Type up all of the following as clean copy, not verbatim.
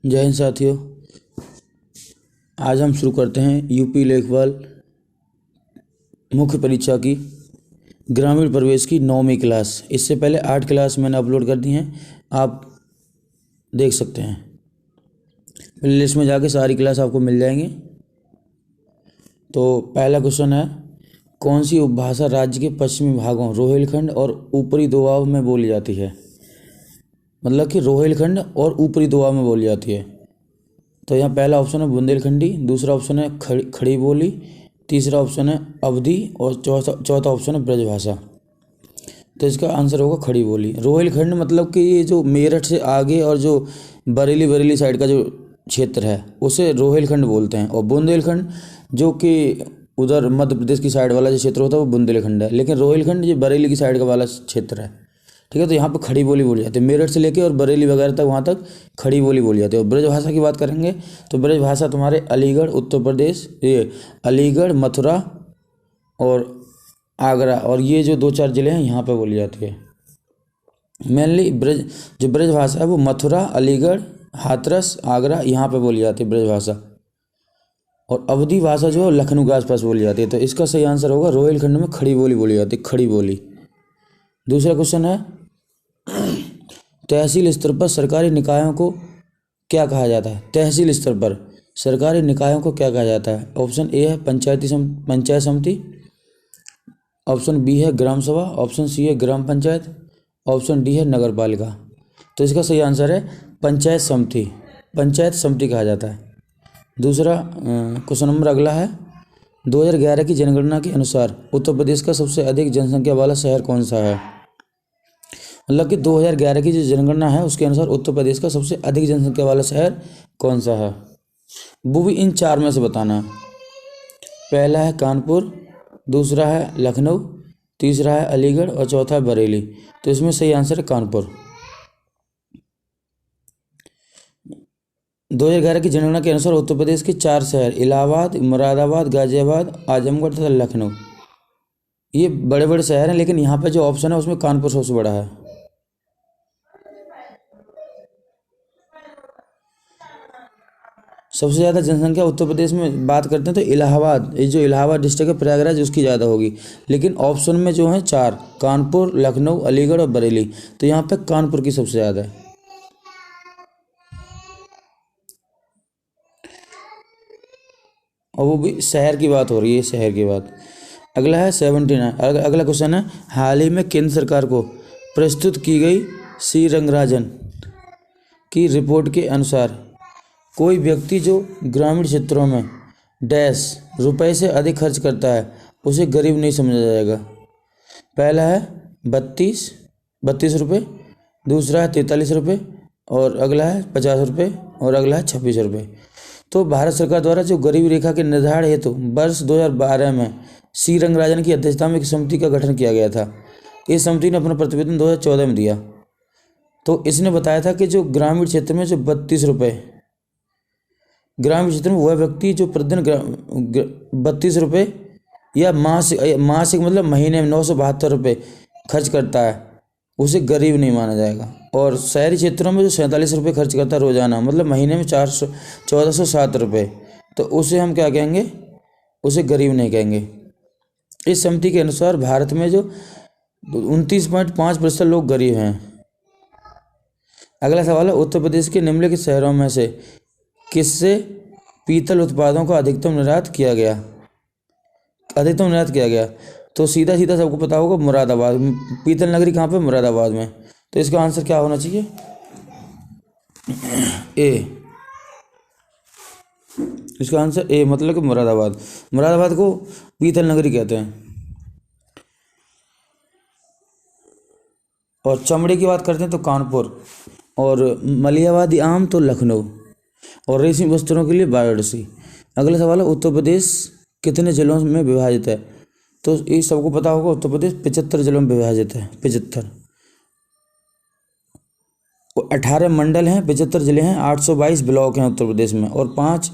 जय हिंद साथियों। आज हम शुरू करते हैं यूपी लेखपाल मुख्य परीक्षा की ग्रामीण प्रवेश की 9वीं क्लास। इससे पहले 8 क्लास मैंने अपलोड कर दी हैं, आप देख सकते हैं। प्ले लिस्ट में जाके सारी क्लास आपको मिल जाएंगी। तो पहला क्वेश्चन है, कौन सी उपभाषा राज्य के पश्चिमी भागों रोहिलखंड और ऊपरी दोआब में बोली जाती है? मतलब कि रोहिलखंड और ऊपरी दोआब में बोली जाती है। तो यहाँ पहला ऑप्शन है बुंदेलखंडी, दूसरा ऑप्शन है खड़ी बोली, तीसरा ऑप्शन है अवधी और चौथा ऑप्शन है ब्रजभाषा। तो इसका आंसर होगा खड़ी बोली। रोहिलखंड मतलब कि ये जो मेरठ से आगे और जो बरेली साइड का जो क्षेत्र है उसे रोहिलखंड बोलते हैं, और बुंदेलखंड जो कि उधर मध्य प्रदेश की साइड वाला जो क्षेत्र होता है वो बुंदेलखंड है, लेकिन रोहिलखंड ये बरेली की साइड का वाला क्षेत्र है। ठीक है, तो यहाँ पर खड़ी बोली बोली जाती है। मेरठ से लेके और बरेली वगैरह तक वहाँ तक खड़ी बोली बोली जाती है। और ब्रजभाषा की बात करेंगे तो ब्रजभाषा तुम्हारे अलीगढ़ उत्तर प्रदेश, ये अलीगढ़, मथुरा और आगरा और ये जो 2-4 ज़िले हैं यहाँ पे बोली जाती है। मेनली जो ब्रजभाषा है वो मथुरा, अलीगढ़, हाथरस, आगरा यहाँ पे बोली जाती है ब्रजभाषा। और अवधी भाषा जो है लखनऊ के आसपास बोली जाती है। तो इसका सही आंसर होगा रोहिलखंड में खड़ी बोली बोली जाती है, खड़ी बोली। दूसरा क्वेश्चन है, तहसील स्तर पर सरकारी निकायों को क्या कहा जाता है? तहसील स्तर पर सरकारी निकायों को क्या कहा जाता है? ऑप्शन ए है पंचायत समिति, ऑप्शन बी है ग्राम सभा, ऑप्शन सी है ग्राम पंचायत, ऑप्शन डी है नगर पालिका। तो इसका सही आंसर है पंचायत समिति। पंचायत समिति कहा जाता है। दूसरा क्वेश्चन नंबर अगला है, 2011 की जनगणना के अनुसार उत्तर प्रदेश का सबसे अधिक जनसंख्या वाला शहर कौन सा है? मतलब कि 2011 की जो जनगणना है उसके अनुसार उत्तर प्रदेश का सबसे अधिक जनसंख्या वाला शहर कौन सा है? वो भी इन 4 में से बताना है। पहला है कानपुर, दूसरा है लखनऊ, तीसरा है अलीगढ़ और चौथा है बरेली। तो इसमें सही आंसर है कानपुर। 2011 की जनगणना के अनुसार उत्तर प्रदेश के 4 शहर इलाहाबाद, मुरादाबाद, गाजियाबाद, आजमगढ़ तथा लखनऊ, ये बड़े बड़े शहर हैं, लेकिन यहाँ पे जो ऑप्शन है उसमें कानपुर सबसे बड़ा है। सबसे ज़्यादा जनसंख्या उत्तर प्रदेश में बात करते हैं तो इलाहाबाद, ये जो इलाहाबाद डिस्ट्रिक्ट है प्रयागराज, उसकी ज़्यादा होगी। लेकिन ऑप्शन में जो है 4, कानपुर, लखनऊ, अलीगढ़ और बरेली, तो यहाँ पे कानपुर की सबसे ज़्यादा है। और वो भी शहर की बात हो रही है, शहर की बात। अगला है 79, अगला क्वेश्चन है, हाल ही में केंद्र सरकार को प्रस्तुत की गई सी रंगराजन की रिपोर्ट के अनुसार कोई व्यक्ति जो ग्रामीण क्षेत्रों में डैश रुपए से अधिक खर्च करता है उसे गरीब नहीं समझा जाएगा। पहला है 32 रुपये, दूसरा है 43 रुपये, और अगला है 50 रुपये, और अगला है 26 रुपये। तो भारत सरकार द्वारा जो गरीबी रेखा के निर्धारण हेतु वर्ष 2012 में सी रंगराजन की अध्यक्षता में एक समिति का गठन किया गया था। इस समिति ने अपना प्रतिवेदन 2014 में दिया। तो इसने बताया था कि जो ग्रामीण क्षेत्र में जो 32 रुपये, ग्रामीण क्षेत्र में वह व्यक्ति जो प्रतिदिन 32 रुपये या मासिक मतलब महीने में 972 रुपये खर्च करता है उसे गरीब नहीं माना जाएगा। और शहरी क्षेत्रों में जो 47 रुपये खर्च करता है रोजाना, मतलब महीने में 1407 रुपये, तो उसे हम क्या कहेंगे? उसे गरीब नहीं कहेंगे। इस समिति के अनुसार भारत में जो 29.5% लोग गरीब हैं। अगला सवाल है, उत्तर प्रदेश के निम्नलिखित शहरों में से किससे पीतल उत्पादों का अधिकतम निर्यात किया गया? तो सीधा सबको पता होगा मुरादाबाद। पीतल नगरी कहाँ पे? मुरादाबाद में। तो इसका आंसर क्या होना चाहिए? ए। इसका आंसर ए, मतलब कि मुरादाबाद को पीतल नगरी कहते हैं। और चमड़े की बात करते हैं तो कानपुर, और मलिहाबादी आम तो लखनऊ, और रेशमी वस्त्रों के लिए वाराणसी। अगला सवाल है, उत्तर प्रदेश कितने जिलों में विभाजित है? तो ये सबको पता होगा, उत्तर प्रदेश 75 जिलों में विभाजित है। 75 और 18 मंडल हैं, 75 जिले हैं, 822 ब्लॉक हैं उत्तर प्रदेश में, और 5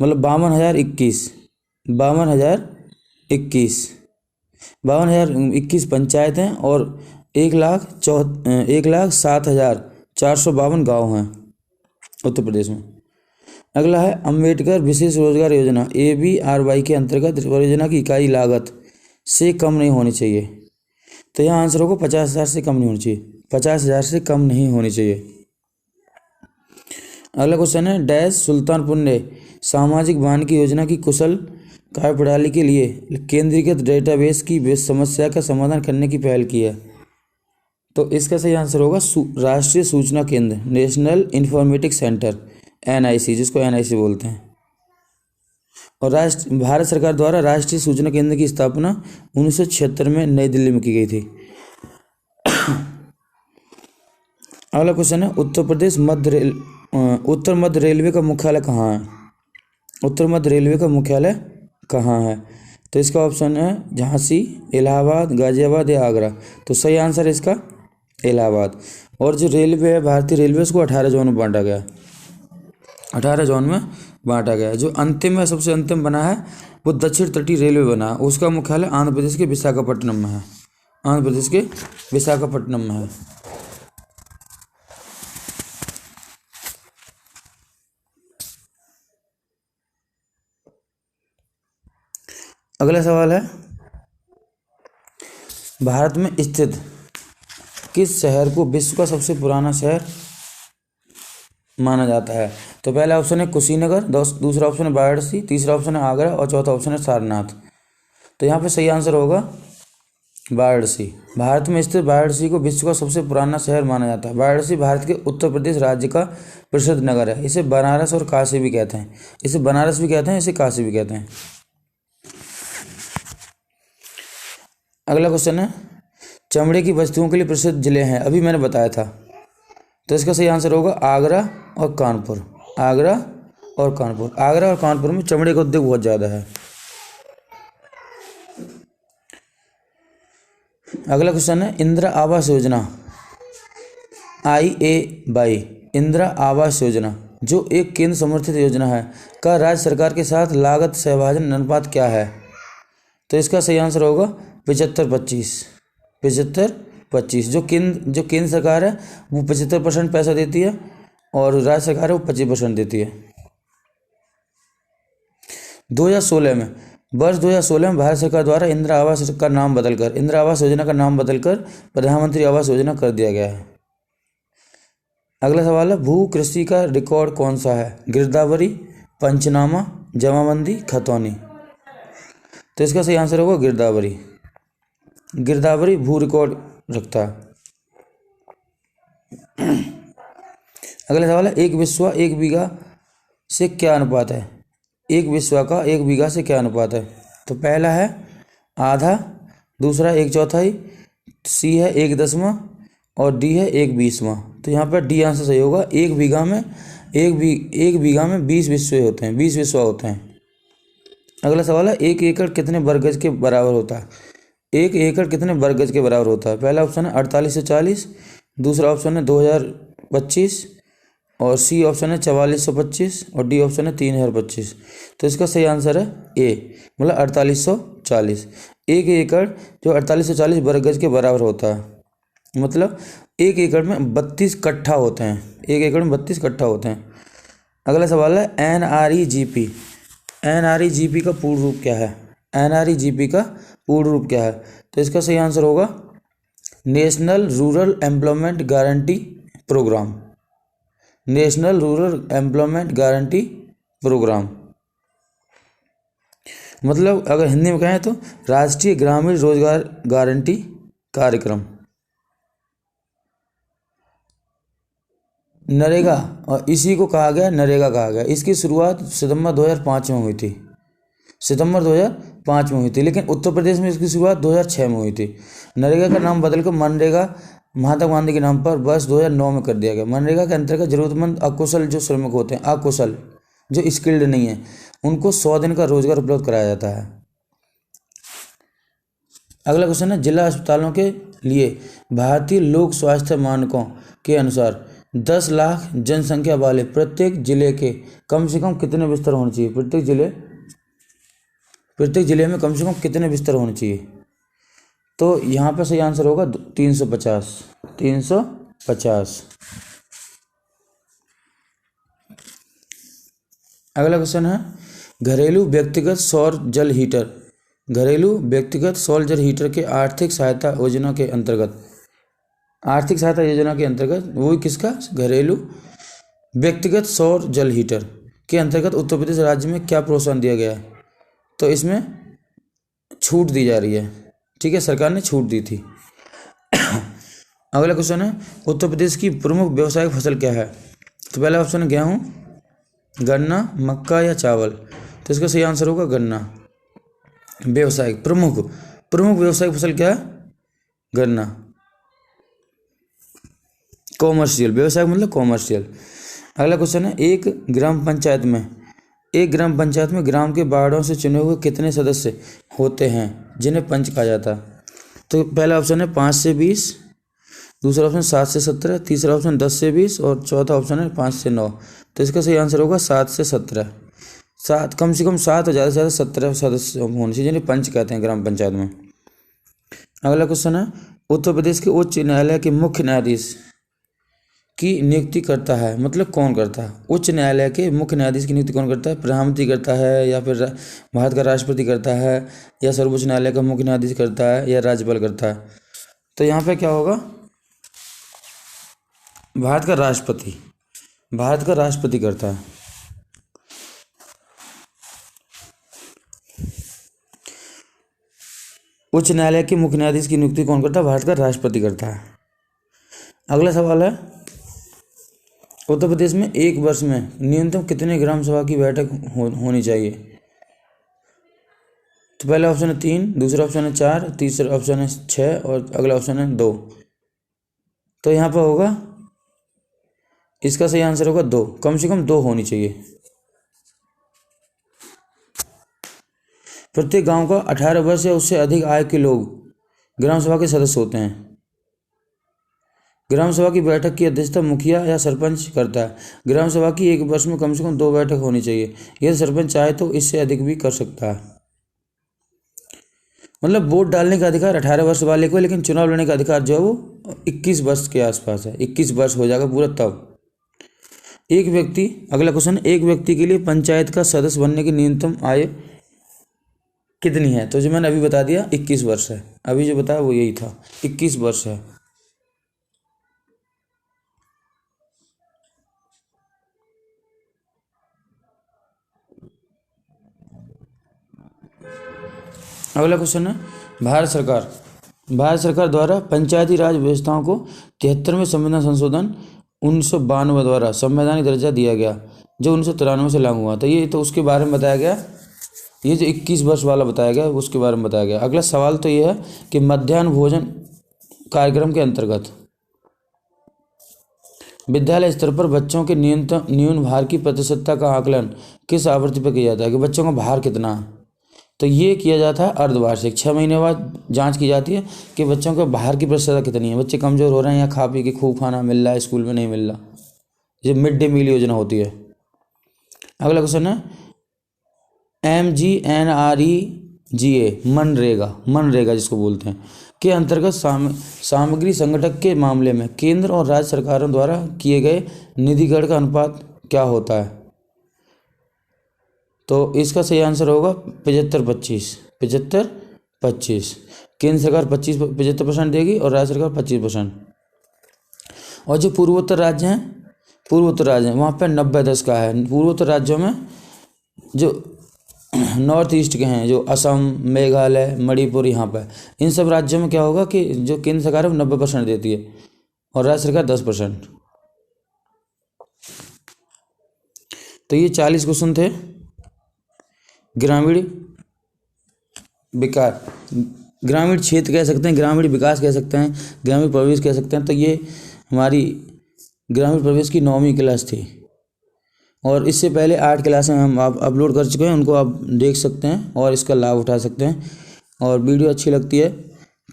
मतलब 52,021 पंचायत हैं, और 1,07,452 गाँव हैं। उत्तर प्रदेश में। अगला है अंबेडकर विशेष रोजगार योजना ABRY के अंतर्गत परियोजना की इकाई लागत से कम नहीं होनी चाहिए। तो यहाँ आंसर होगा 50,000 से कम नहीं होनी चाहिए, 50,000 से कम नहीं होनी चाहिए। अगला क्वेश्चन है डैश सुल्तानपुर ने सामाजिक वानिकी योजना की कुशल कार्यप्रणाली के लिए केंद्रीकृत डेटाबेस की समस्या का समाधान करने की पहल की है। तो इसका सही आंसर होगा राष्ट्रीय सूचना केंद्र, नेशनल इंफॉर्मेटिक्स सेंटर, NIC, जिसको NIC बोलते हैं। और भारत सरकार द्वारा राष्ट्रीय सूचना केंद्र की स्थापना 1976 में नई दिल्ली में की गई थी। अगला क्वेश्चन है उत्तर मध्य रेलवे का मुख्यालय कहाँ है? उत्तर मध्य रेलवे का मुख्यालय कहाँ है? तो इसका ऑप्शन है झांसी, इलाहाबाद, गाजियाबाद या आगरा। तो सही आंसर है इसका इलाहाबाद। और जो रेलवे है भारतीय रेलवे, उसको 18 जोन में बांटा गया, 18 जोन में बांटा गया। जो अंतिम है, सबसे अंतिम बना है, वो दक्षिण तटीय रेलवे बना है, उसका मुख्यालय आंध्र प्रदेश के विशाखापट्टनम में है, आंध्र प्रदेश के विशाखापट्टनम में है। अगला सवाल है भारत में स्थित किस शहर को विश्व का सबसे पुराना शहर माना जाता है? तो पहला ऑप्शन है कुशीनगर, दूसरा ऑप्शन है वाराणसी, तीसरा ऑप्शन है आगरा और चौथा ऑप्शन है सारनाथ। तो यहाँ पे सही आंसर होगा वाराणसी। भारत में स्थित वाराणसी को विश्व का सबसे पुराना शहर माना जाता है। वाराणसी भारत के उत्तर प्रदेश राज्य का प्रसिद्ध नगर है। इसे बनारस और काशी भी कहते हैं, इसे बनारस भी कहते हैं, इसे काशी भी कहते हैं। अगला क्वेश्चन है चमड़े की वस्तुओं के लिए प्रसिद्ध जिले हैं, अभी मैंने बताया था। तो इसका सही आंसर होगा आगरा और कानपुर, आगरा और कानपुर। आगरा और कानपुर में चमड़े का उद्योग बहुत ज़्यादा है। अगला क्वेश्चन है इंदिरा आवास योजना IAY, इंदिरा आवास योजना जो एक केंद्र समर्थित योजना है का राज्य सरकार के साथ लागत सहभाजन अनुपात क्या है? तो इसका सही आंसर होगा 75-25, 75-25। जो केंद्र सरकार है वो 75% पैसा देती है और राज्य सरकार है वो 25% देती है। 2016 में, वर्ष 2016 में भारत सरकार द्वारा इंदिरा आवास योजना का नाम बदलकर प्रधानमंत्री आवास योजना कर दिया गया है। अगला सवाल है भू कृषि का रिकॉर्ड कौन सा है? गिरदावरी, पंचनामा, जमाबंदी, खतौनी। तो इसका सही आंसर होगा गिरदावरी। गिरदावरी भू रिकॉर्ड रखता है। अगला सवाल है एक बिस्वा एक बीघा से क्या अनुपात है? एक बिस्वा का एक बीघा से क्या अनुपात है? तो पहला है आधा, दूसरा 1/4, C है 1/10 और D है 1/20। तो यहाँ पर D आंसर सही होगा। एक बीघा में 20 बिस्वे होते हैं, 20 बिस्वा होते हैं। अगला सवाल है 1 एकड़ कितने वर्ग गज के बराबर होता है? 1 एकड़ कितने वर्ग गज के बराबर होता है? पहला ऑप्शन है 48 से 40, दूसरा ऑप्शन है 2025 और C ऑप्शन है 4425 और D ऑप्शन है 3025। तो इसका सही आंसर है A, मतलब 4840। 1 एकड़ जो 4840 वर्ग गज के बराबर होता है, मतलब 1 एकड़ में 32 कट्ठा होते हैं, 1 एकड़ में 32 कट्ठा होते हैं। अगला सवाल है NREGP का पूर्ण रूप क्या है? NREGP का पूर्ण रूप क्या है? तो इसका सही आंसर होगा national rural employment guarantee programme, national rural employment guarantee programme. मतलब अगर हिंदी में कहें तो राष्ट्रीय ग्रामीण रोजगार गारंटी कार्यक्रम। नरेगा, और इसी को कहा गया नरेगा कहा गया। इसकी शुरुआत सितंबर 2005 में हुई थी, सितंबर 2005 में हुई थी, लेकिन उत्तर प्रदेश में इसकी शुरुआत 2006 में हुई थी। नरेगा का नाम बदलकर मनरेगा महात्मा गांधी के नाम पर वर्ष 2009 में कर दिया गया। मनरेगा के अंतर्गत जरूरतमंद अकुशल जो श्रमिक होते हैं, अकुशल जो स्किल्ड नहीं है, उनको 100 दिन का रोजगार उपलब्ध कराया जाता है। अगला क्वेश्चन है जिला अस्पतालों के लिए भारतीय लोक स्वास्थ्य मानकों के अनुसार 10 लाख जनसंख्या वाले प्रत्येक जिले के कम से कम कितने बिस्तर होने चाहिए? प्रत्येक जिले में कम से कम कितने बिस्तर होने चाहिए? तो यहाँ पर सही आंसर होगा 350, 350। अगला क्वेश्चन है घरेलू व्यक्तिगत सौर जल हीटर। घरेलू व्यक्तिगत सौर जल हीटर के आर्थिक सहायता योजना के अंतर्गत, आर्थिक सहायता योजना के अंतर्गत वो किसका, घरेलू व्यक्तिगत सौर जल हीटर के अंतर्गत उत्तर प्रदेश राज्य में क्या प्रोत्साहन दिया गया है? तो इसमें छूट दी जा रही है, ठीक है, सरकार ने छूट दी थी। अगला क्वेश्चन है उत्तर प्रदेश की प्रमुख व्यावसायिक फसल क्या है? तो पहला ऑप्शन है गेहूँ, गन्ना, मक्का या चावल। तो इसका सही आंसर होगा गन्ना। व्यावसायिक प्रमुख व्यावसायिक फसल क्या है? गन्ना। कॉमर्शियल, व्यवसायिक मतलब कॉमर्शियल। अगला क्वेश्चन है एक ग्राम पंचायत में ग्राम के वार्डों से चुने हुए कितने सदस्य होते हैं जिन्हें पंच कहा जाता है? तो पहला ऑप्शन है 5 से 20, दूसरा ऑप्शन 7 से 17, तीसरा ऑप्शन 10 से 20 और चौथा ऑप्शन है 5 से 9। तो इसका सही आंसर होगा 7 से 17। 7 कम से कम 7 और ज़्यादा से ज़्यादा 17 सदस्य होने चाहिए जिन्हें पंच कहते हैं ग्राम पंचायत में। अगला क्वेश्चन है उत्तर प्रदेश के उच्च न्यायालय के मुख्य न्यायाधीश की नियुक्ति करता है, मतलब कौन करता है? उच्च न्यायालय के मुख्य न्यायाधीश की नियुक्ति कौन करता है? प्रधानमंत्री करता है या फिर भारत का राष्ट्रपति करता है या सर्वोच्च न्यायालय का मुख्य न्यायाधीश करता है या राज्यपाल करता है? तो यहाँ पे क्या होगा? भारत का राष्ट्रपति करता है। उच्च न्यायालय के मुख्य न्यायाधीश की नियुक्ति कौन करता है? भारत का राष्ट्रपति करता है। अगला सवाल है उत्तर प्रदेश में एक वर्ष में न्यूनतम कितने ग्राम सभा की बैठक होनी चाहिए? तो पहला ऑप्शन है 3, दूसरा ऑप्शन है 4, तीसरा ऑप्शन है 6 और अगला ऑप्शन है 2। तो यहाँ पर होगा, इसका सही आंसर होगा 2, कम से कम 2 होनी चाहिए। प्रत्येक गांव का 18 वर्ष या उससे अधिक आयु के लोग ग्राम सभा के सदस्य होते हैं। ग्राम सभा की बैठक की अध्यक्षता मुखिया या सरपंच करता है। ग्राम सभा की एक वर्ष में कम से कम 2 बैठक होनी चाहिए। यदि सरपंच चाहे तो इससे अधिक भी कर सकता है। मतलब वोट डालने का अधिकार 18 वर्ष वाले को, लेकिन चुनाव लड़ने का अधिकार जो है वो 21 वर्ष के आसपास है। 21 वर्ष हो जाएगा पूरा तब। अगला क्वेश्चन, एक व्यक्ति के लिए पंचायत का सदस्य बनने की न्यूनतम आयु कितनी है? तो जो मैंने अभी बता दिया 21 वर्ष है। अभी जो बताया वो यही था, 21 वर्ष है। अगला क्वेश्चन है भारत सरकार द्वारा पंचायती राज व्यवस्थाओं को 73वें संविधान संशोधन 1992 द्वारा संवैधानिक दर्जा दिया गया, जो 1993 से लागू हुआ। तो ये तो उसके बारे में बताया गया, ये जो 21 वर्ष वाला बताया गया उसके बारे में बताया गया। अगला सवाल तो ये है कि मध्याह्न भोजन कार्यक्रम के अंतर्गत विद्यालय स्तर पर बच्चों के न्यून भार की प्रतिशतता का आकलन किस आवृत्ति पर किया जाता है, कि बच्चों का भार कितना है? तो ये किया जाता है अर्धवार्षिक। 6 महीने बाद जांच की जाती है कि बच्चों के बाहर की प्रतिशतता कितनी है, बच्चे कमज़ोर हो रहे हैं या खा पी के खूब खाना मिल रहा है, स्कूल में नहीं मिल रहा। ये मिड डे मील योजना होती है। अगला क्वेश्चन है MGNREGA मनरेगा जिसको बोलते हैं के अंतर्गत सामग्री संगठक के मामले में केंद्र और राज्य सरकारों द्वारा किए गए निधिकरण का अनुपात क्या होता है? तो इसका सही आंसर होगा 75-25। केंद्र सरकार 75% देगी और राज्य सरकार 25%। और जो पूर्वोत्तर राज्य हैं वहाँ पर 90-10 का है। पूर्वोत्तर राज्यों में जो नॉर्थ ईस्ट के हैं, जो असम, मेघालय, मणिपुर, यहाँ पर इन सब राज्यों में क्या होगा कि जो केंद्र सरकार है वो 90% देती है और राज्य सरकार 10%। तो ये 40 क्वेश्चन थे ग्रामीण क्षेत्र कह सकते हैं, ग्रामीण विकास कह सकते हैं, ग्रामीण प्रवेश कह सकते हैं। तो ये हमारी ग्रामीण प्रवेश की 9वीं क्लास थी और इससे पहले 8 क्लासें हम आप अपलोड कर चुके हैं, उनको आप देख सकते हैं और इसका लाभ उठा सकते हैं। और वीडियो अच्छी लगती है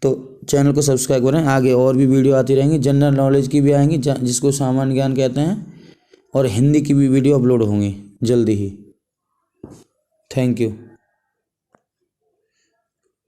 तो चैनल को सब्सक्राइब करें। आगे और भी वीडियो आती रहेंगी, जनरल नॉलेज की भी आएंगी जिसको सामान्य ज्ञान कहते हैं, और हिंदी की भी वीडियो अपलोड होंगी जल्दी ही। Thank you.